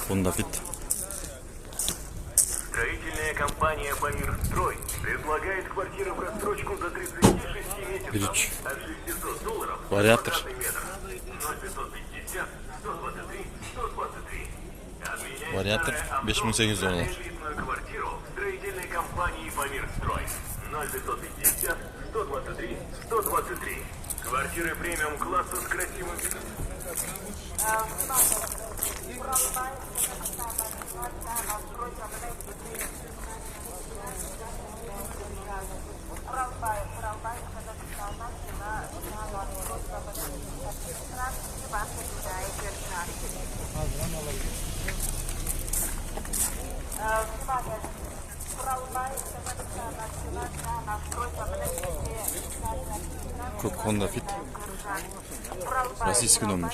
Honda Fit. Строительная компания «Памирстрой» предлагает квартиру в рассрочку до 36 месяцев Bridge. от $600 Вариатор. квадратный метр. 0550 123 123. Обменяй Вариатор старое авто 5800 на долларов. элитную квартиру в строительной компании «Памирстрой». 0550 123 123. Квартиры премиум класса с красивым видом. Honda Fit. Российский номер.